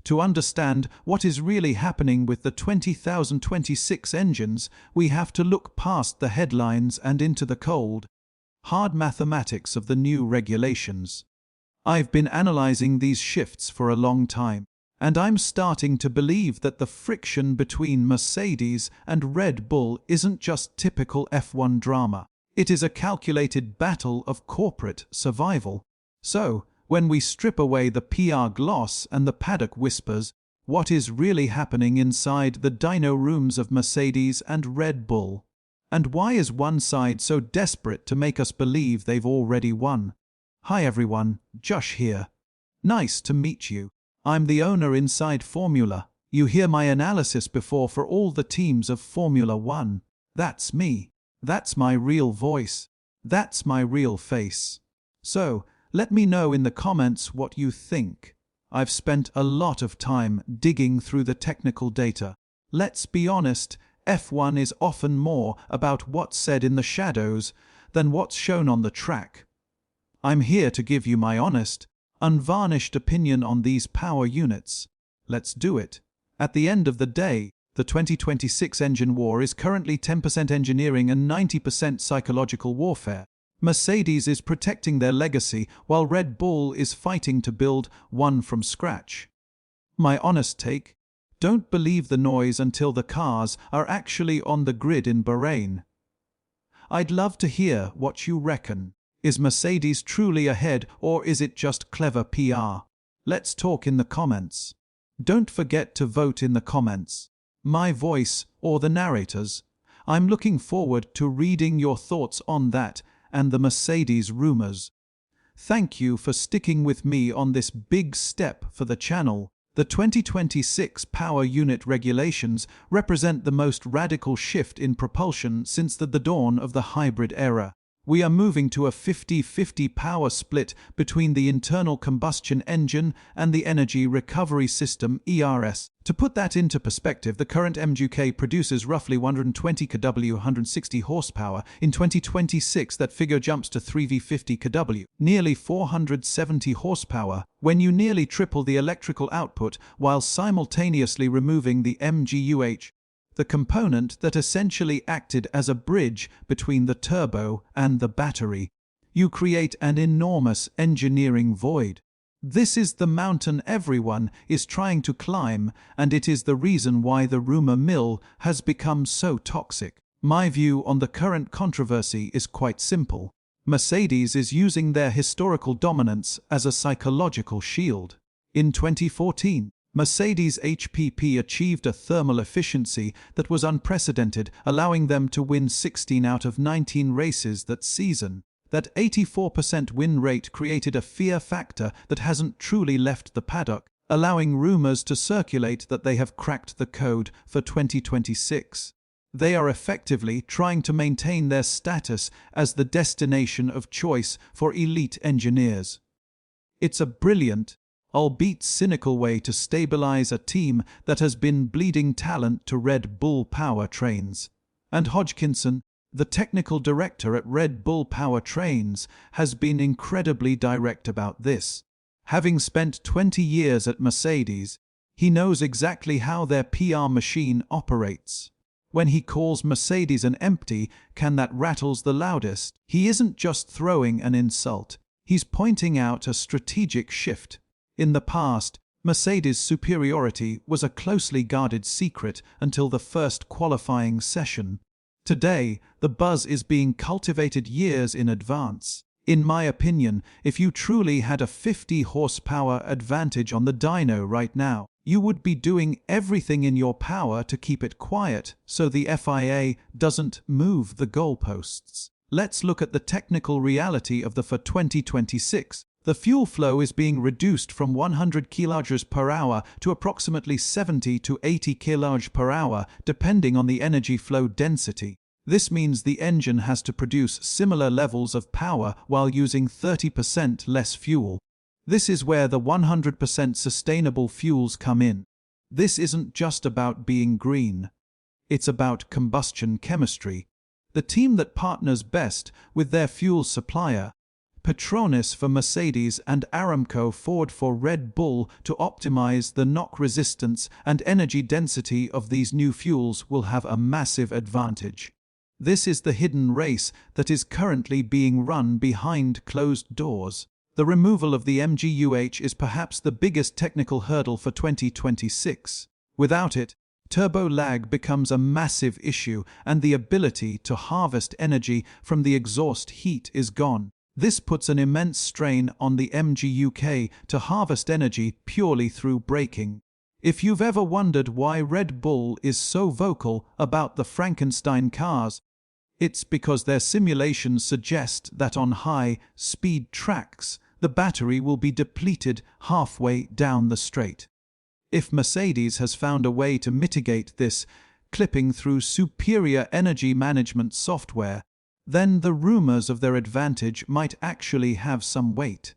To understand what is really happening with the 2026 engines, we have to look past the headlines and into the cold, hard mathematics of the new regulations. I've been analyzing these shifts for a long time, and I'm starting to believe that the friction between Mercedes and Red Bull isn't just typical F1 drama. It is a calculated battle of corporate survival. So, when we strip away the PR gloss and the paddock whispers, what is really happening inside the dyno rooms of Mercedes and Red Bull? And why is one side so desperate to make us believe they've already won? Hi everyone, Jush here. Nice to meet you. I'm the owner inside Formula. You hear my analysis before for all the teams of Formula One. That's me. That's my real voice. That's my real face. So, let me know in the comments what you think. I've spent a lot of time digging through the technical data. Let's be honest, F1 is often more about what's said in the shadows than what's shown on the track. I'm here to give you my honest, unvarnished opinion on these power units. Let's do it. At the end of the day, the 2026 engine war is currently 10% engineering and 90% psychological warfare. Mercedes is protecting their legacy, while Red Bull is fighting to build one from scratch. My honest take? Don't believe the noise until the cars are actually on the grid in Bahrain. I'd love to hear what you reckon. Is Mercedes truly ahead, or is it just clever PR? Let's talk in the comments. Don't forget to vote in the comments. My voice or the narrator's. I'm looking forward to reading your thoughts on that and the Mercedes rumors. Thank you for sticking with me on this big step for the channel. The 2026 power unit regulations represent the most radical shift in propulsion since the dawn of the hybrid era. We are moving to a 50-50 power split between the internal combustion engine and the energy recovery system (ERS). To put that into perspective, the current MGU-H produces roughly 120 kW, 160 horsepower. In 2026, that figure jumps to 3V50 kW, nearly 470 horsepower, when you nearly triple the electrical output while simultaneously removing the MGU-H, the component that essentially acted as a bridge between the turbo and the battery. You create an enormous engineering void. This is the mountain everyone is trying to climb, and it is the reason why the rumor mill has become so toxic. My view on the current controversy is quite simple. Mercedes is using their historical dominance as a psychological shield. In 2014, Mercedes HPP achieved a thermal efficiency that was unprecedented, allowing them to win 16 out of 19 races that season. That 84% win rate created a fear factor that hasn't truly left the paddock, allowing rumors to circulate that they have cracked the code for 2026. They are effectively trying to maintain their status as the destination of choice for elite engineers. It's a brilliant, albeit cynical way to stabilize a team that has been bleeding talent to Red Bull Powertrains. And Hodgkinson, the technical director at Red Bull Powertrains, has been incredibly direct about this. Having spent 20 years at Mercedes, he knows exactly how their PR machine operates. When he calls Mercedes an empty can that rattles the loudest, he isn't just throwing an insult, he's pointing out a strategic shift. In the past, Mercedes' superiority was a closely guarded secret until the first qualifying session. Today, the buzz is being cultivated years in advance. In my opinion, if you truly had a 50 horsepower advantage on the dyno right now, you would be doing everything in your power to keep it quiet so the FIA doesn't move the goalposts. Let's look at the technical reality of the for 2026. The fuel flow is being reduced from 100 kg per hour to approximately 70 to 80 kg per hour, depending on the energy flow density. This means the engine has to produce similar levels of power while using 30% less fuel. This is where the 100% sustainable fuels come in. This isn't just about being green. It's about combustion chemistry. The team that partners best with their fuel supplier Petronas for Mercedes and Aramco Ford for Red Bull to optimize the knock resistance and energy density of these new fuels will have a massive advantage. This is the hidden race that is currently being run behind closed doors. The removal of the MGU-H is perhaps the biggest technical hurdle for 2026. Without it, turbo lag becomes a massive issue and the ability to harvest energy from the exhaust heat is gone. This puts an immense strain on the MGU-K to harvest energy purely through braking. If you've ever wondered why Red Bull is so vocal about the Frankenstein cars, it's because their simulations suggest that on high-speed tracks, the battery will be depleted halfway down the straight. If Mercedes has found a way to mitigate this, clipping through superior energy management software, then the rumors of their advantage might actually have some weight.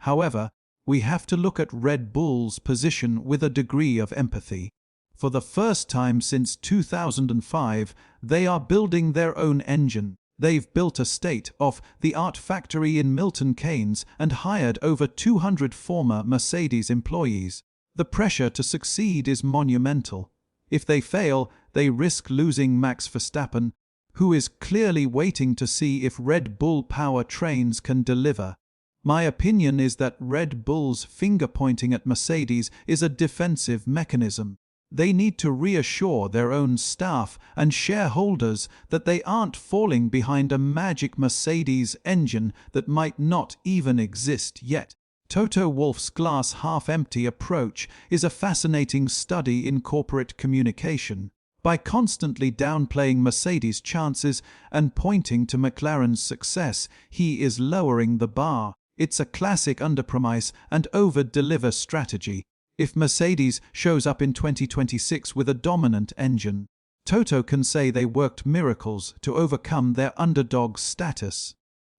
However, we have to look at Red Bull's position with a degree of empathy. For the first time since 2005, they are building their own engine. They've built a state-of-the-art factory in Milton Keynes and hired over 200 former Mercedes employees. The pressure to succeed is monumental. If they fail, they risk losing Max Verstappen, who is clearly waiting to see if Red Bull Powertrains can deliver. My opinion is that Red Bull's finger-pointing at Mercedes is a defensive mechanism. They need to reassure their own staff and shareholders that they aren't falling behind a magic Mercedes engine that might not even exist yet. Toto Wolff's glass-half-empty approach is a fascinating study in corporate communication. By constantly downplaying Mercedes' chances and pointing to McLaren's success, he is lowering the bar. It's a classic underpromise and over-deliver strategy. If Mercedes shows up in 2026 with a dominant engine, Toto can say they worked miracles to overcome their underdog status.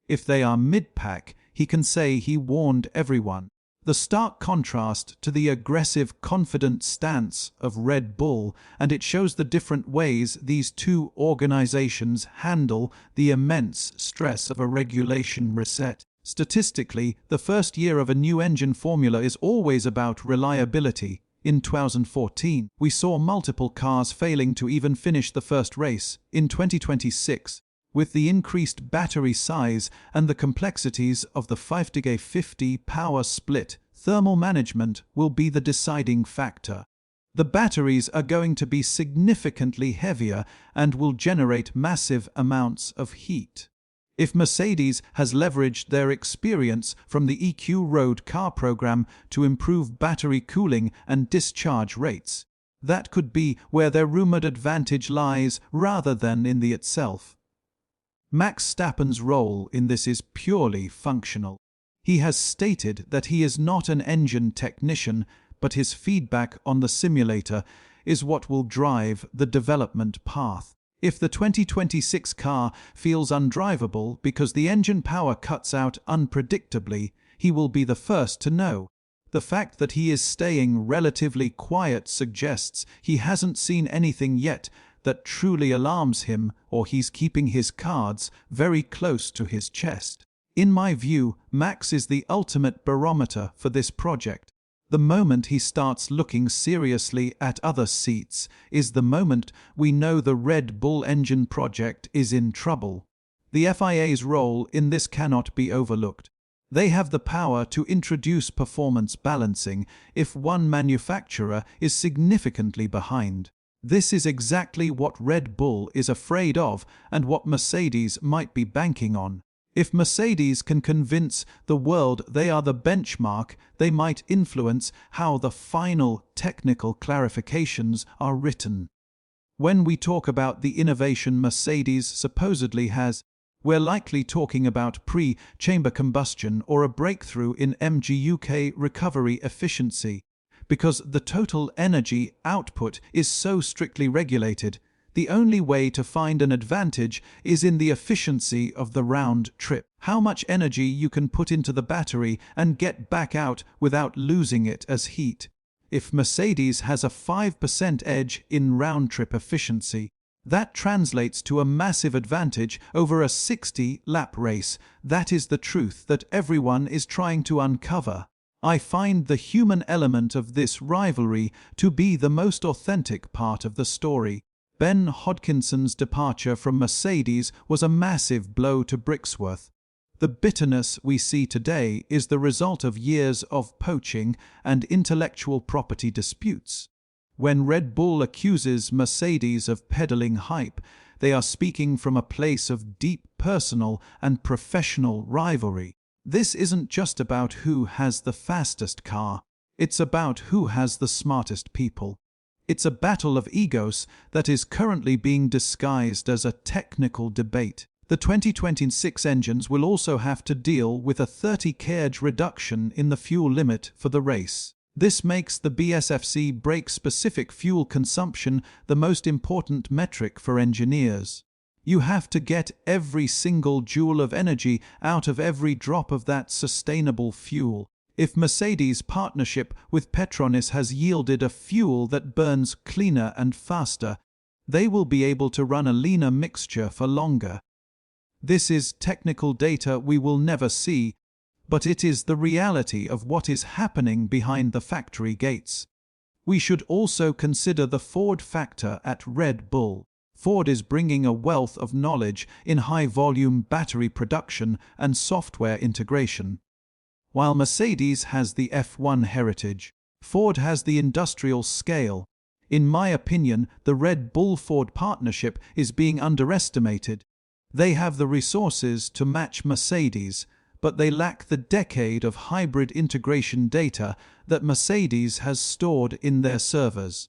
If they are mid-pack, he can say he warned everyone. The stark contrast to the aggressive, confident stance of Red Bull, and it shows the different ways these two organizations handle the immense stress of a regulation reset. Statistically, the first year of a new engine formula is always about reliability. In 2014, we saw multiple cars failing to even finish the first race. In 2026, with the increased battery size and the complexities of the 50-50 power split, thermal management will be the deciding factor. The batteries are going to be significantly heavier and will generate massive amounts of heat. If Mercedes has leveraged their experience from the EQ road car program to improve battery cooling and discharge rates, that could be where their rumored advantage lies rather than in the itself. Max Verstappen's role in this is purely functional. He has stated that he is not an engine technician, but his feedback on the simulator is what will drive the development path. If the 2026 car feels undrivable because the engine power cuts out unpredictably, he will be the first to know. The fact that he is staying relatively quiet suggests he hasn't seen anything yet that truly alarms him, or he's keeping his cards very close to his chest. In my view, Max is the ultimate barometer for this project. The moment he starts looking seriously at other seats is the moment we know the Red Bull engine project is in trouble. The FIA's role in this cannot be overlooked. They have the power to introduce performance balancing if one manufacturer is significantly behind. This is exactly what Red Bull is afraid of and what Mercedes might be banking on. If Mercedes can convince the world they are the benchmark, they might influence how the final technical clarifications are written. When we talk about the innovation Mercedes supposedly has, we're likely talking about pre-chamber combustion or a breakthrough in MGU-K recovery efficiency. Because the total energy output is so strictly regulated, the only way to find an advantage is in the efficiency of the round trip. How much energy you can put into the battery and get back out without losing it as heat. If Mercedes has a 5% edge in round trip efficiency, That translates to a massive advantage over a 60-lap race. That is the truth that everyone is trying to uncover. I find the human element of this rivalry to be the most authentic part of the story. Ben Hodkinson's departure from Mercedes was a massive blow to Brixworth. The bitterness we see today is the result of years of poaching and intellectual property disputes. When Red Bull accuses Mercedes of peddling hype, they are speaking from a place of deep personal and professional rivalry. This isn't just about who has the fastest car. It's about who has the smartest people. It's a battle of egos that is currently being disguised as a technical debate. The 2026 engines will also have to deal with a 30 kg reduction in the fuel limit for the race. This makes the BSFC brake-specific fuel consumption the most important metric for engineers. You have to get every single joule of energy out of every drop of that sustainable fuel. If Mercedes' partnership with Petronas has yielded a fuel that burns cleaner and faster, they will be able to run a leaner mixture for longer. This is technical data we will never see, but it is the reality of what is happening behind the factory gates. We should also consider the Ford factor at Red Bull. Ford is bringing a wealth of knowledge in high-volume battery production and software integration. While Mercedes has the F1 heritage, Ford has the industrial scale. In my opinion, the Red Bull-Ford partnership is being underestimated. They have the resources to match Mercedes, but they lack the decade of hybrid integration data that Mercedes has stored in their servers.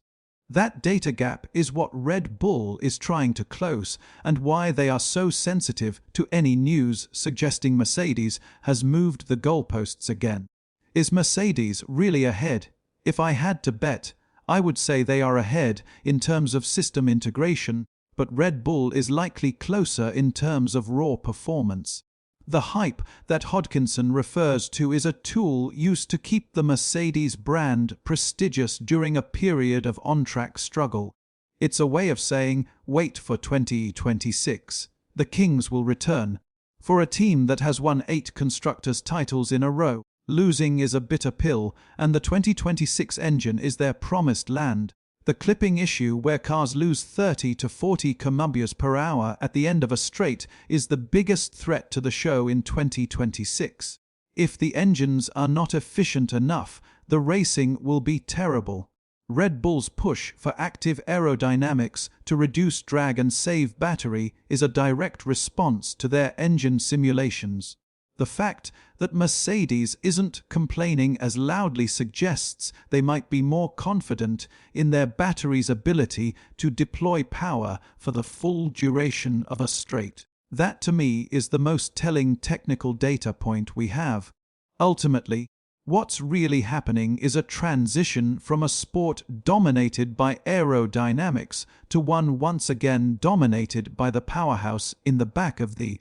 That data gap is what Red Bull is trying to close, and why they are so sensitive to any news suggesting Mercedes has moved the goalposts again. Is Mercedes really ahead? If I had to bet, I would say they are ahead in terms of system integration, but Red Bull is likely closer in terms of raw performance. The hype that Hodkinson refers to is a tool used to keep the Mercedes brand prestigious during a period of on-track struggle. It's a way of saying, wait for 2026. The Kings will return. For a team that has won 8 constructors' titles in a row, losing is a bitter pill, and the 2026 engine is their promised land. The clipping issue, where cars lose 30 to 40 km per hour at the end of a straight, is the biggest threat to the show in 2026. If the engines are not efficient enough, the racing will be terrible. Red Bull's push for active aerodynamics to reduce drag and save battery is a direct response to their engine simulations. The fact that Mercedes isn't complaining as loudly suggests they might be more confident in their battery's ability to deploy power for the full duration of a straight. That, to me, is the most telling technical data point we have. Ultimately, what's really happening is a transition from a sport dominated by aerodynamics to one once again dominated by the powerhouse in the back of the